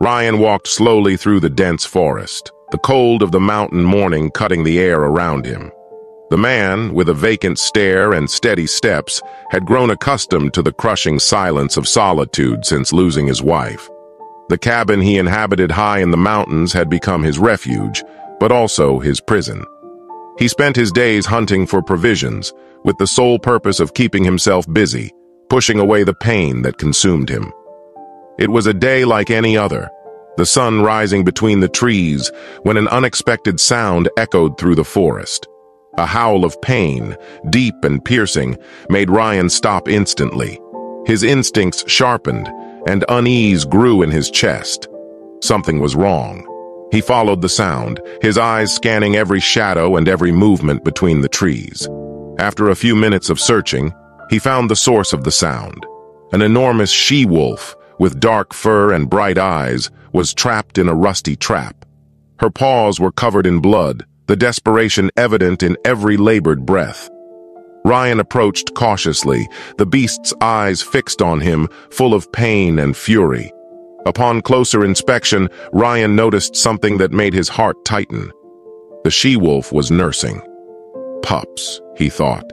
Ryan walked slowly through the dense forest, the cold of the mountain morning cutting the air around him. The man, with a vacant stare and steady steps, had grown accustomed to the crushing silence of solitude since losing his wife. The cabin he inhabited high in the mountains had become his refuge, but also his prison. He spent his days hunting for provisions, with the sole purpose of keeping himself busy, pushing away the pain that consumed him. It was a day like any other, the sun rising between the trees, when an unexpected sound echoed through the forest. A howl of pain, deep and piercing, made Ryan stop instantly. His instincts sharpened, and unease grew in his chest. Something was wrong. He followed the sound, his eyes scanning every shadow and every movement between the trees. After a few minutes of searching, he found the source of the sound. An enormous she-wolf, with dark fur and bright eyes, was trapped in a rusty trap. Her paws were covered in blood, the desperation evident in every labored breath. Ryan approached cautiously, the beast's eyes fixed on him, full of pain and fury. Upon closer inspection, Ryan noticed something that made his heart tighten. The she-wolf was nursing. Pups, he thought.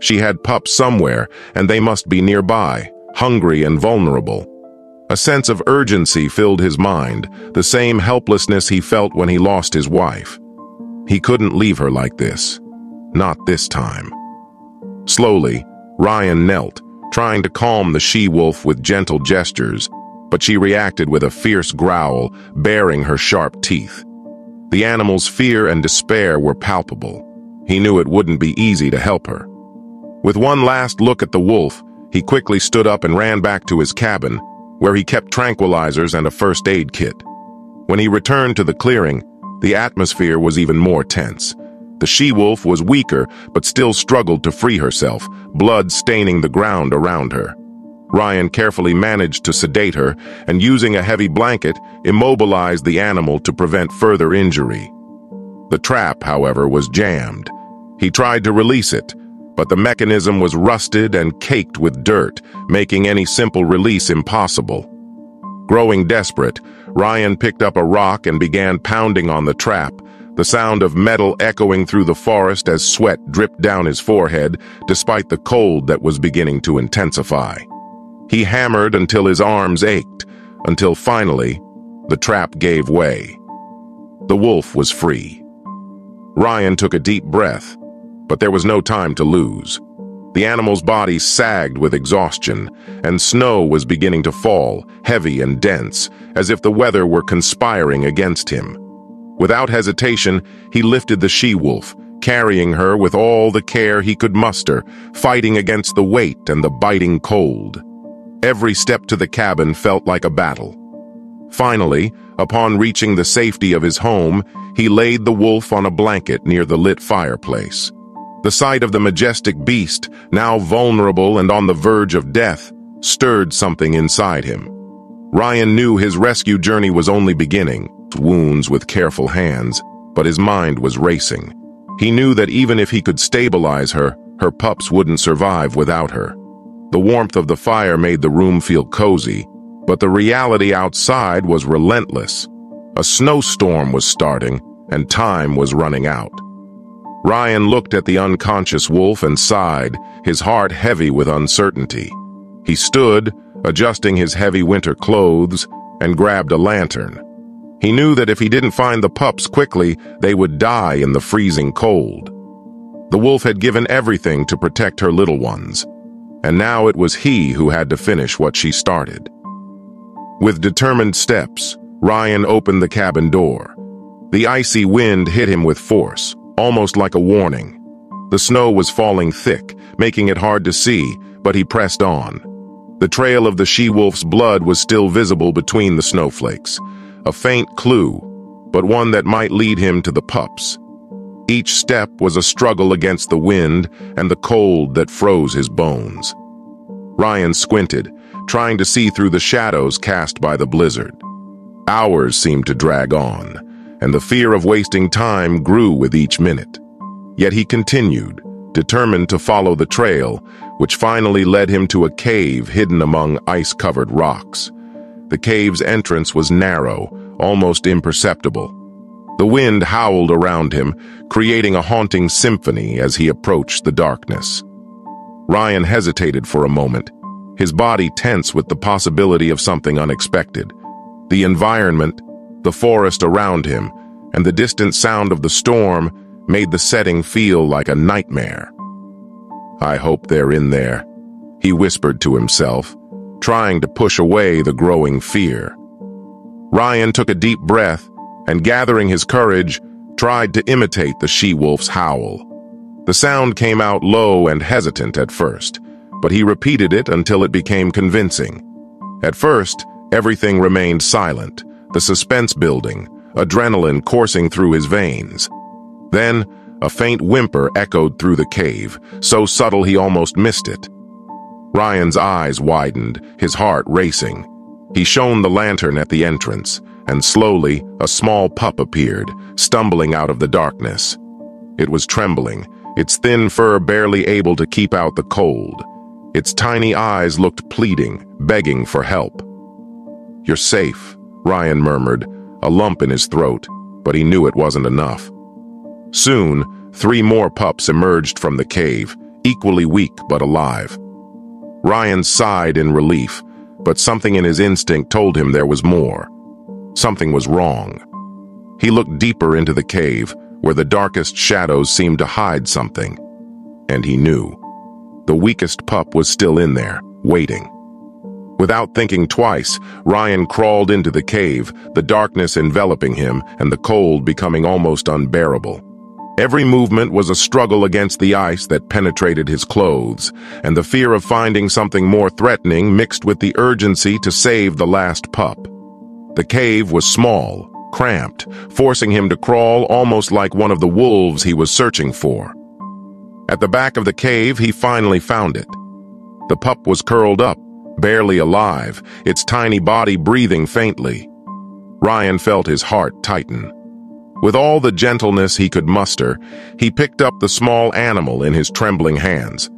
She had pups somewhere, and they must be nearby, hungry and vulnerable. A sense of urgency filled his mind, the same helplessness he felt when he lost his wife. He couldn't leave her like this. Not this time. Slowly, Ryan knelt, trying to calm the she-wolf with gentle gestures, but she reacted with a fierce growl, baring her sharp teeth. The animal's fear and despair were palpable. He knew it wouldn't be easy to help her. With one last look at the wolf, he quickly stood up and ran back to his cabin, where he kept tranquilizers and a first aid kit. When he returned to the clearing, the atmosphere was even more tense. The she-wolf was weaker, but still struggled to free herself, blood staining the ground around her. Ryan carefully managed to sedate her, and using a heavy blanket, immobilized the animal to prevent further injury. The trap, however, was jammed. He tried to release it, but the mechanism was rusted and caked with dirt, making any simple release impossible. Growing desperate, Ryan picked up a rock and began pounding on the trap, the sound of metal echoing through the forest as sweat dripped down his forehead, despite the cold that was beginning to intensify. He hammered until his arms ached, until finally, the trap gave way. The wolf was free. Ryan took a deep breath, but there was no time to lose. The animal's body sagged with exhaustion, and snow was beginning to fall, heavy and dense, as if the weather were conspiring against him. Without hesitation, he lifted the she-wolf, carrying her with all the care he could muster, fighting against the weight and the biting cold. Every step to the cabin felt like a battle. Finally, upon reaching the safety of his home, he laid the wolf on a blanket near the lit fireplace. The sight of the majestic beast, now vulnerable and on the verge of death, stirred something inside him. Ryan knew his rescue journey was only beginning, wounds with careful hands, but his mind was racing. He knew that even if he could stabilize her, her pups wouldn't survive without her. The warmth of the fire made the room feel cozy, but the reality outside was relentless. A snowstorm was starting, and time was running out. Ryan looked at the unconscious wolf and sighed, his heart heavy with uncertainty. He stood, adjusting his heavy winter clothes, and grabbed a lantern. He knew that if he didn't find the pups quickly, they would die in the freezing cold. The wolf had given everything to protect her little ones, and now it was he who had to finish what she started. With determined steps, Ryan opened the cabin door. The icy wind hit him with force, almost like a warning. The snow was falling thick, making it hard to see, but he pressed on. The trail of the she-wolf's blood was still visible between the snowflakes, a faint clue, but one that might lead him to the pups. Each step was a struggle against the wind and the cold that froze his bones. Ryan squinted, trying to see through the shadows cast by the blizzard. Hours seemed to drag on, and the fear of wasting time grew with each minute. Yet he continued, determined to follow the trail, which finally led him to a cave hidden among ice-covered rocks. The cave's entrance was narrow, almost imperceptible. The wind howled around him, creating a haunting symphony as he approached the darkness. Ryan hesitated for a moment, his body tense with the possibility of something unexpected. The environment, the forest around him, and the distant sound of the storm made the setting feel like a nightmare. "I hope they're in there," he whispered to himself, trying to push away the growing fear. Ryan took a deep breath and, gathering his courage, tried to imitate the she-wolf's howl. The sound came out low and hesitant at first, but he repeated it until it became convincing. At first, everything remained silent, the suspense building, adrenaline coursing through his veins. Then, a faint whimper echoed through the cave, so subtle he almost missed it. Ryan's eyes widened, his heart racing. He shone the lantern at the entrance, and slowly, a small pup appeared, stumbling out of the darkness. It was trembling, its thin fur barely able to keep out the cold. Its tiny eyes looked pleading, begging for help. "You're safe," Ryan murmured, a lump in his throat, but he knew it wasn't enough. Soon, 3 more pups emerged from the cave, equally weak but alive. Ryan sighed in relief, but something in his instinct told him there was more. Something was wrong. He looked deeper into the cave, where the darkest shadows seemed to hide something. And he knew. The weakest pup was still in there, waiting. Without thinking twice, Ryan crawled into the cave, the darkness enveloping him and the cold becoming almost unbearable. Every movement was a struggle against the ice that penetrated his clothes, and the fear of finding something more threatening mixed with the urgency to save the last pup. The cave was small, cramped, forcing him to crawl almost like one of the wolves he was searching for. At the back of the cave, he finally found it. The pup was curled up, barely alive, its tiny body breathing faintly. Ryan felt his heart tighten. With all the gentleness he could muster, he picked up the small animal in his trembling hands.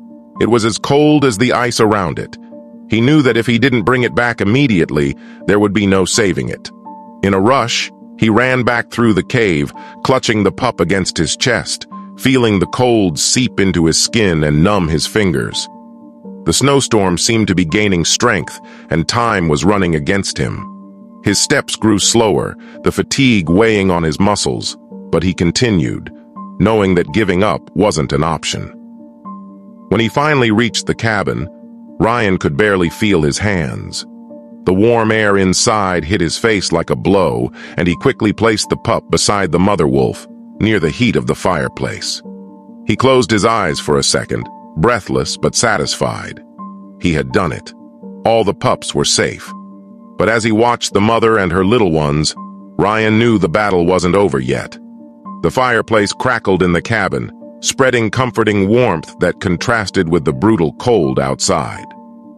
It was as cold as the ice around it. He knew that if he didn't bring it back immediately, there would be no saving it. In a rush, he ran back through the cave, clutching the pup against his chest, feeling the cold seep into his skin and numb his fingers. The snowstorm seemed to be gaining strength, and time was running against him. His steps grew slower, the fatigue weighing on his muscles, but he continued, knowing that giving up wasn't an option. When he finally reached the cabin, Ryan could barely feel his hands. The warm air inside hit his face like a blow, and he quickly placed the pup beside the mother wolf, near the heat of the fireplace. He closed his eyes for a second, breathless but satisfied. He had done it. All the pups were safe. But as he watched the mother and her little ones, Ryan knew the battle wasn't over yet. The fireplace crackled in the cabin, spreading comforting warmth that contrasted with the brutal cold outside.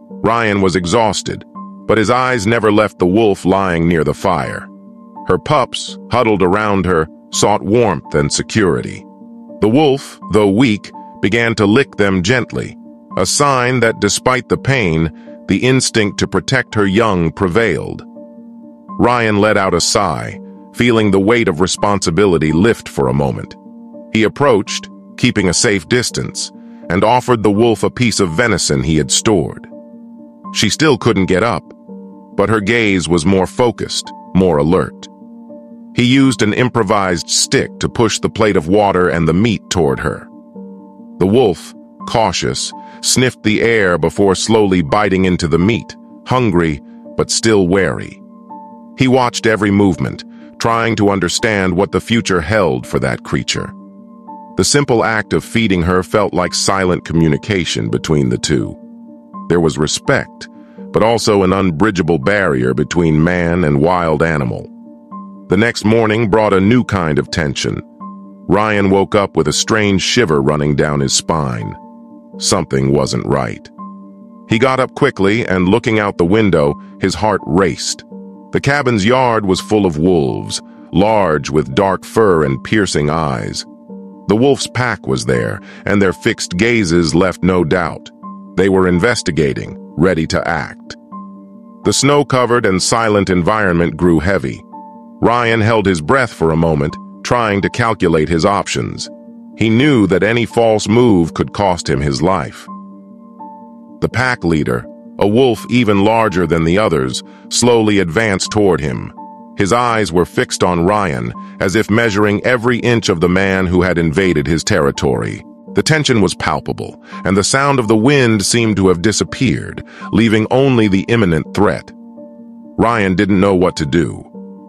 Ryan was exhausted, but his eyes never left the wolf lying near the fire. Her pups, huddled around her, sought warmth and security. The wolf, though weak, began to lick them gently, a sign that despite the pain, the instinct to protect her young prevailed. Ryan let out a sigh, feeling the weight of responsibility lift for a moment. He approached, keeping a safe distance, and offered the wolf a piece of venison he had stored. She still couldn't get up, but her gaze was more focused, more alert. He used an improvised stick to push the plate of water and the meat toward her. The wolf, cautious, sniffed the air before slowly biting into the meat, hungry but still wary. He watched every movement, trying to understand what the future held for that creature. The simple act of feeding her felt like silent communication between the two. There was respect, but also an unbridgeable barrier between man and wild animal. The next morning brought a new kind of tension. Ryan woke up with a strange shiver running down his spine. Something wasn't right. He got up quickly and, looking out the window, his heart raced. The cabin's yard was full of wolves, large with dark fur and piercing eyes. The wolf's pack was there, and their fixed gazes left no doubt. They were investigating, ready to act. The snow-covered and silent environment grew heavy. Ryan held his breath for a moment, trying to calculate his options. He knew that any false move could cost him his life. The pack leader, a wolf even larger than the others, slowly advanced toward him. His eyes were fixed on Ryan, as if measuring every inch of the man who had invaded his territory. The tension was palpable, and the sound of the wind seemed to have disappeared, leaving only the imminent threat. Ryan didn't know what to do.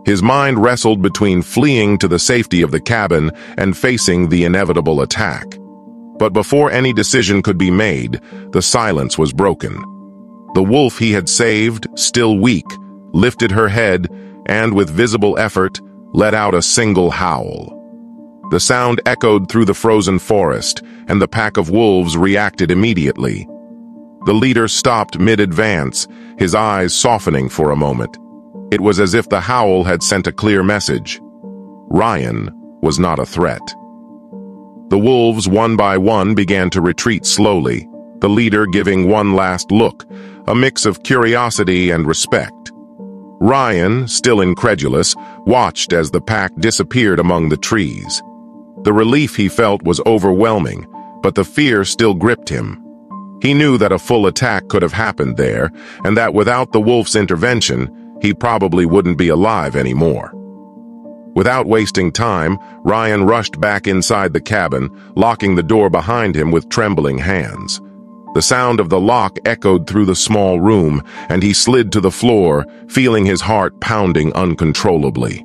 His mind wrestled between fleeing to the safety of the cabin and facing the inevitable attack. But before any decision could be made, the silence was broken. The wolf he had saved, still weak, lifted her head and, with visible effort, let out a single howl. The sound echoed through the frozen forest, and the pack of wolves reacted immediately. The leader stopped mid-advance, his eyes softening for a moment. It was as if the howl had sent a clear message. Ryan was not a threat. The wolves, one by one, began to retreat slowly, the leader giving one last look, a mix of curiosity and respect. Ryan, still incredulous, watched as the pack disappeared among the trees. The relief he felt was overwhelming, but the fear still gripped him. He knew that a full attack could have happened there, and that without the wolf's intervention, he probably wouldn't be alive anymore. Without wasting time, Ryan rushed back inside the cabin, locking the door behind him with trembling hands. The sound of the lock echoed through the small room, and he slid to the floor, feeling his heart pounding uncontrollably.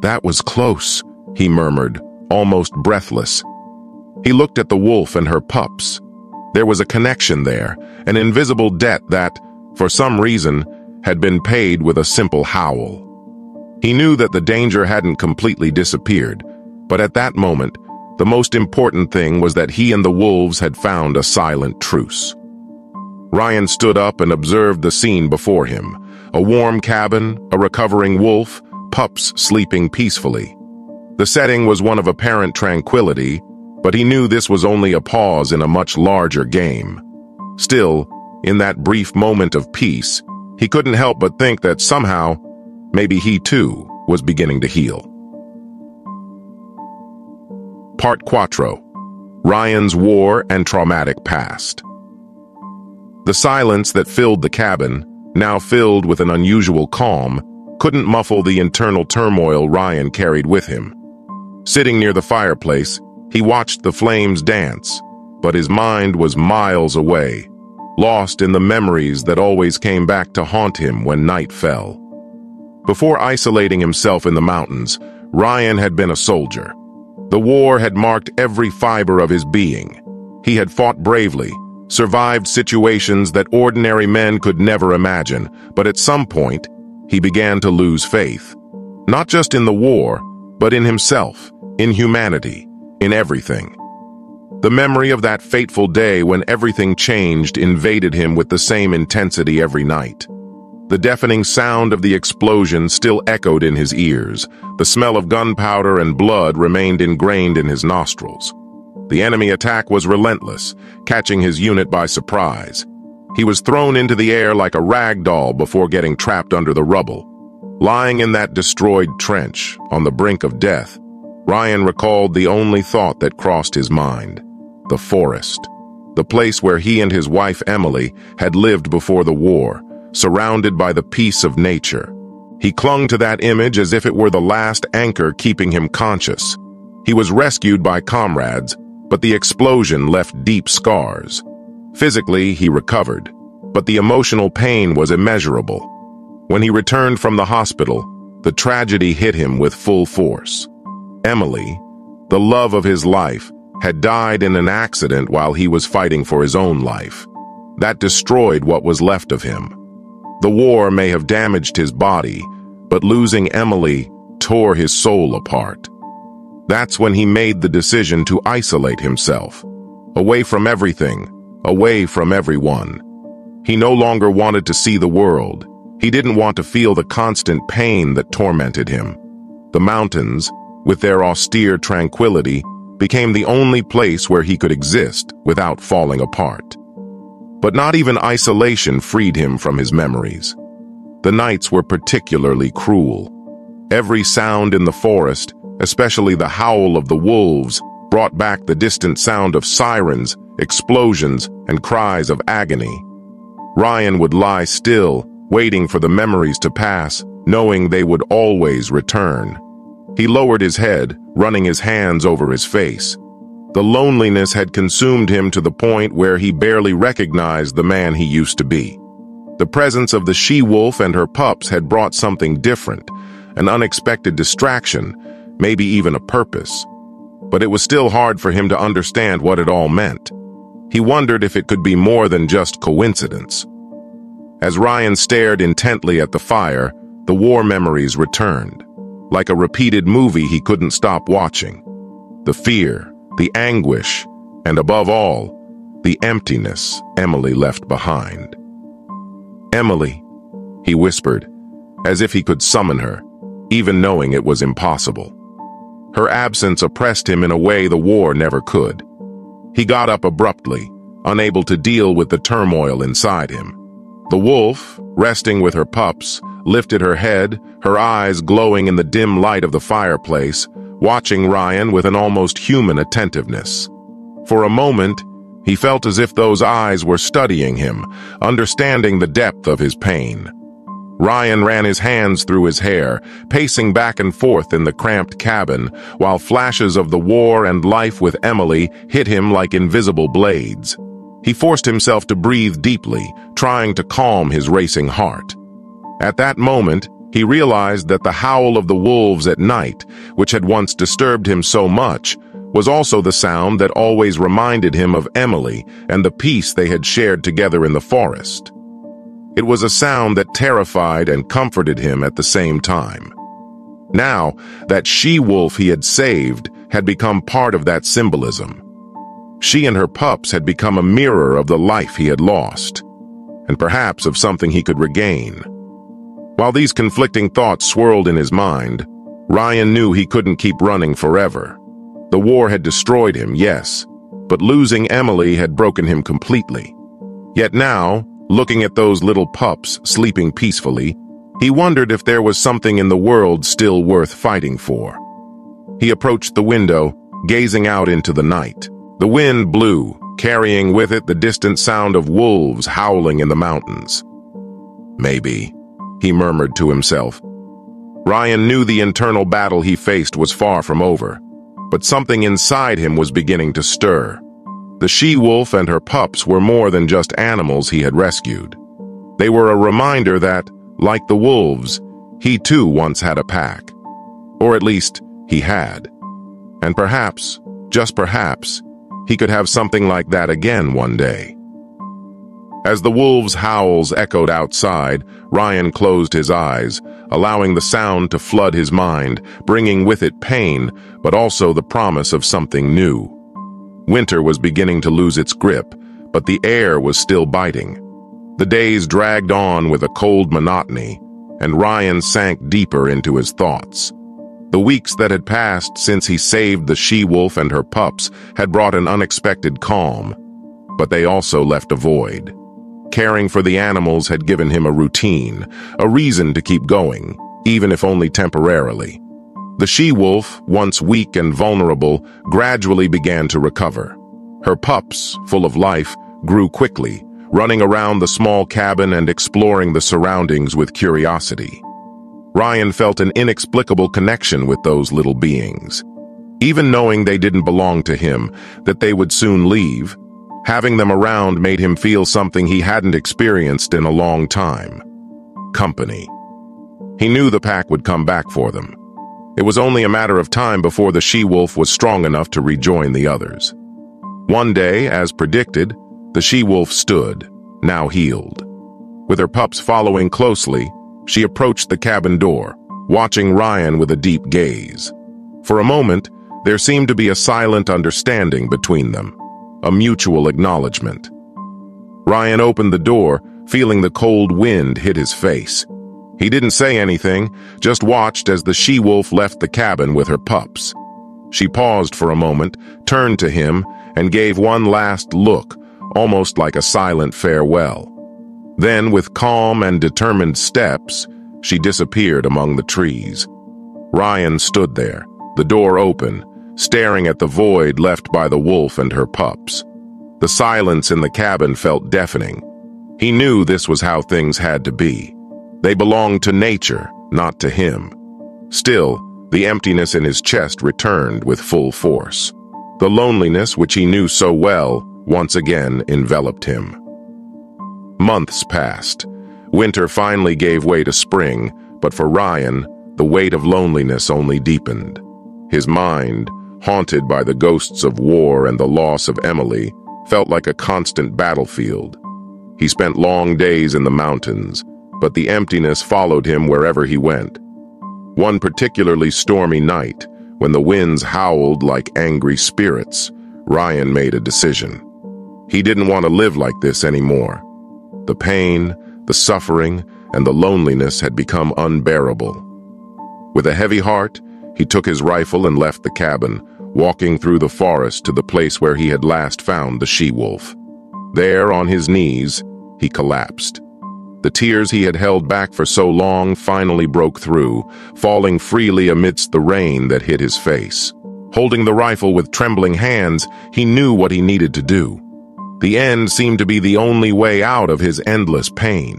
"That was close," he murmured, almost breathless. He looked at the wolf and her pups. There was a connection there, an invisible debt that, for some reason, had been paid with a simple howl. He knew that the danger hadn't completely disappeared, but at that moment, the most important thing was that he and the wolves had found a silent truce. Ryan stood up and observed the scene before him. A warm cabin, a recovering wolf, pups sleeping peacefully. The setting was one of apparent tranquility, but he knew this was only a pause in a much larger game. Still, in that brief moment of peace, he couldn't help but think that somehow, maybe he too was beginning to heal. Part 4. Ryan's War and Traumatic Past. The silence that filled the cabin, now filled with an unusual calm, couldn't muffle the internal turmoil Ryan carried with him. Sitting near the fireplace, he watched the flames dance, but his mind was miles away, lost in the memories that always came back to haunt him when night fell. Before isolating himself in the mountains, Ryan had been a soldier. The war had marked every fiber of his being. He had fought bravely, survived situations that ordinary men could never imagine, but at some point, he began to lose faith. Not just in the war, but in himself, in humanity, in everything. The memory of that fateful day when everything changed invaded him with the same intensity every night. The deafening sound of the explosion still echoed in his ears. The smell of gunpowder and blood remained ingrained in his nostrils. The enemy attack was relentless, catching his unit by surprise. He was thrown into the air like a rag doll before getting trapped under the rubble. Lying in that destroyed trench, on the brink of death, Ryan recalled the only thought that crossed his mind: the forest. The place where he and his wife Emily had lived before the war, surrounded by the peace of nature. He clung to that image as if it were the last anchor keeping him conscious. He was rescued by comrades, but the explosion left deep scars. Physically, he recovered, but the emotional pain was immeasurable. When he returned from the hospital, the tragedy hit him with full force. Emily, the love of his life, had died in an accident while he was fighting for his own life. That destroyed what was left of him. The war may have damaged his body, but losing Emily tore his soul apart. That's when he made the decision to isolate himself, away from everything, away from everyone. He no longer wanted to see the world. He didn't want to feel the constant pain that tormented him. The mountains, with their austere tranquility, became the only place where he could exist without falling apart. But not even isolation freed him from his memories. the nights were particularly cruel. Every sound in the forest, especially the howl of the wolves, brought back the distant sound of sirens, explosions, and cries of agony. Ryan would lie still, waiting for the memories to pass, knowing they would always return. He lowered his head, running his hands over his face. The loneliness had consumed him to the point where he barely recognized the man he used to be. The presence of the she-wolf and her pups had brought something different, an unexpected distraction, maybe even a purpose. But it was still hard for him to understand what it all meant. He wondered if it could be more than just coincidence. As Ryan stared intently at the fire, the war memories returned. Like a repeated movie he couldn't stop watching. The fear, the anguish, and above all, the emptiness Emily left behind. "Emily," he whispered, as if he could summon her, even knowing it was impossible. Her absence oppressed him in a way the war never could. He got up abruptly, unable to deal with the turmoil inside him. The wolf, resting with her pups, lifted her head, her eyes glowing in the dim light of the fireplace, watching Ryan with an almost human attentiveness. For a moment, he felt as if those eyes were studying him, understanding the depth of his pain. Ryan ran his hands through his hair, pacing back and forth in the cramped cabin, while flashes of the war and life with Emily hit him like invisible blades. He forced himself to breathe deeply, trying to calm his racing heart. At that moment, he realized that the howl of the wolves at night, which had once disturbed him so much, was also the sound that always reminded him of Emily and the peace they had shared together in the forest. It was a sound that terrified and comforted him at the same time. Now, that she-wolf he had saved had become part of that symbolism. She and her pups had become a mirror of the life he had lost, and perhaps of something he could regain. While these conflicting thoughts swirled in his mind, Ryan knew he couldn't keep running forever. The war had destroyed him, yes, but losing Emily had broken him completely. Yet now, looking at those little pups sleeping peacefully, he wondered if there was something in the world still worth fighting for. He approached the window, gazing out into the night. The wind blew, carrying with it the distant sound of wolves howling in the mountains. "Maybe," he murmured to himself. Ryan knew the internal battle he faced was far from over, but something inside him was beginning to stir. The she-wolf and her pups were more than just animals he had rescued. They were a reminder that, like the wolves, he too once had a pack. Or at least, he had. And perhaps, just perhaps, he could have something like that again one day. As the wolves' howls echoed outside, Ryan closed his eyes, allowing the sound to flood his mind, bringing with it pain, but also the promise of something new. Winter was beginning to lose its grip, but the air was still biting. The days dragged on with a cold monotony, and Ryan sank deeper into his thoughts. The weeks that had passed since he saved the she-wolf and her pups had brought an unexpected calm, but they also left a void. Caring for the animals had given him a routine, a reason to keep going, even if only temporarily. The she-wolf, once weak and vulnerable, gradually began to recover. Her pups, full of life, grew quickly, running around the small cabin and exploring the surroundings with curiosity. Ryan felt an inexplicable connection with those little beings. Even knowing they didn't belong to him, that they would soon leave, having them around made him feel something he hadn't experienced in a long time. Company. He knew the pack would come back for them. It was only a matter of time before the she-wolf was strong enough to rejoin the others. One day, as predicted, the she-wolf stood, now healed. With her pups following closely, she approached the cabin door, watching Ryan with a deep gaze. For a moment, there seemed to be a silent understanding between them, a mutual acknowledgement. Ryan opened the door, feeling the cold wind hit his face. He didn't say anything, just watched as the she-wolf left the cabin with her pups. She paused for a moment, turned to him, and gave one last look, almost like a silent farewell. Then, with calm and determined steps, she disappeared among the trees. Ryan stood there, the door open, staring at the void left by the wolf and her pups. The silence in the cabin felt deafening. He knew this was how things had to be. They belonged to nature, not to him. Still, the emptiness in his chest returned with full force. The loneliness, which he knew so well, once again enveloped him. Months passed. Winter finally gave way to spring, but for Ryan, the weight of loneliness only deepened. His mind, haunted by the ghosts of war and the loss of Emily, felt like a constant battlefield. He spent long days in the mountains, but the emptiness followed him wherever he went. One particularly stormy night, when the winds howled like angry spirits, Ryan made a decision. He didn't want to live like this anymore. The pain, the suffering, and the loneliness had become unbearable. With a heavy heart, he took his rifle and left the cabin, walking through the forest to the place where he had last found the she-wolf. There, on his knees, he collapsed. The tears he had held back for so long finally broke through, falling freely amidst the rain that hit his face. Holding the rifle with trembling hands, he knew what he needed to do. The end seemed to be the only way out of his endless pain.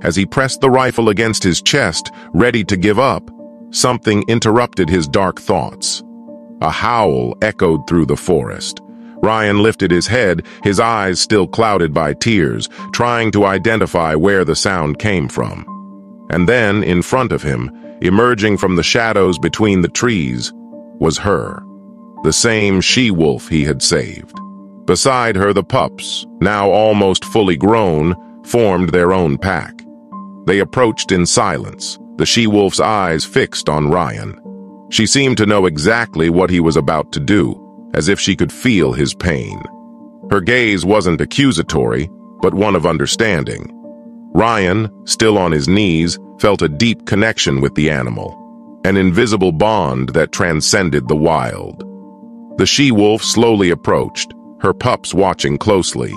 As he pressed the rifle against his chest, ready to give up, something interrupted his dark thoughts. A howl echoed through the forest. Ryan lifted his head, his eyes still clouded by tears, trying to identify where the sound came from. And then, in front of him, emerging from the shadows between the trees, was her, the same she-wolf he had saved. Beside her, the pups, now almost fully grown, formed their own pack. They approached in silence, the she-wolf's eyes fixed on Ryan. She seemed to know exactly what he was about to do, as if she could feel his pain. Her gaze wasn't accusatory, but one of understanding. Ryan, still on his knees, felt a deep connection with the animal, an invisible bond that transcended the wild. The she-wolf slowly approached, her pups watching closely.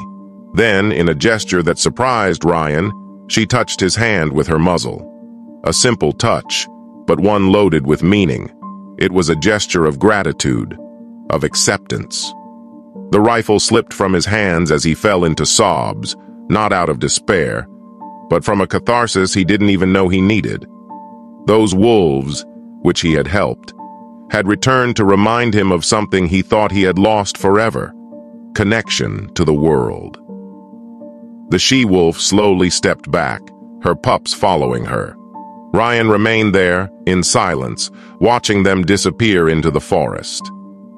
Then, in a gesture that surprised Ryan, she touched his hand with her muzzle. A simple touch, but one loaded with meaning. It was a gesture of gratitude, of acceptance. The rifle slipped from his hands as he fell into sobs, not out of despair, but from a catharsis he didn't even know he needed. Those wolves, which he had helped, had returned to remind him of something he thought he had lost forever: connection to the world. The she-wolf slowly stepped back, her pups following her. Ryan remained there, in silence, watching them disappear into the forest.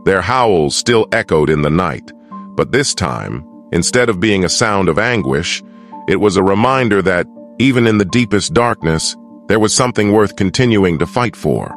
Their howls still echoed in the night, but this time, instead of being a sound of anguish, it was a reminder that, even in the deepest darkness, there was something worth continuing to fight for.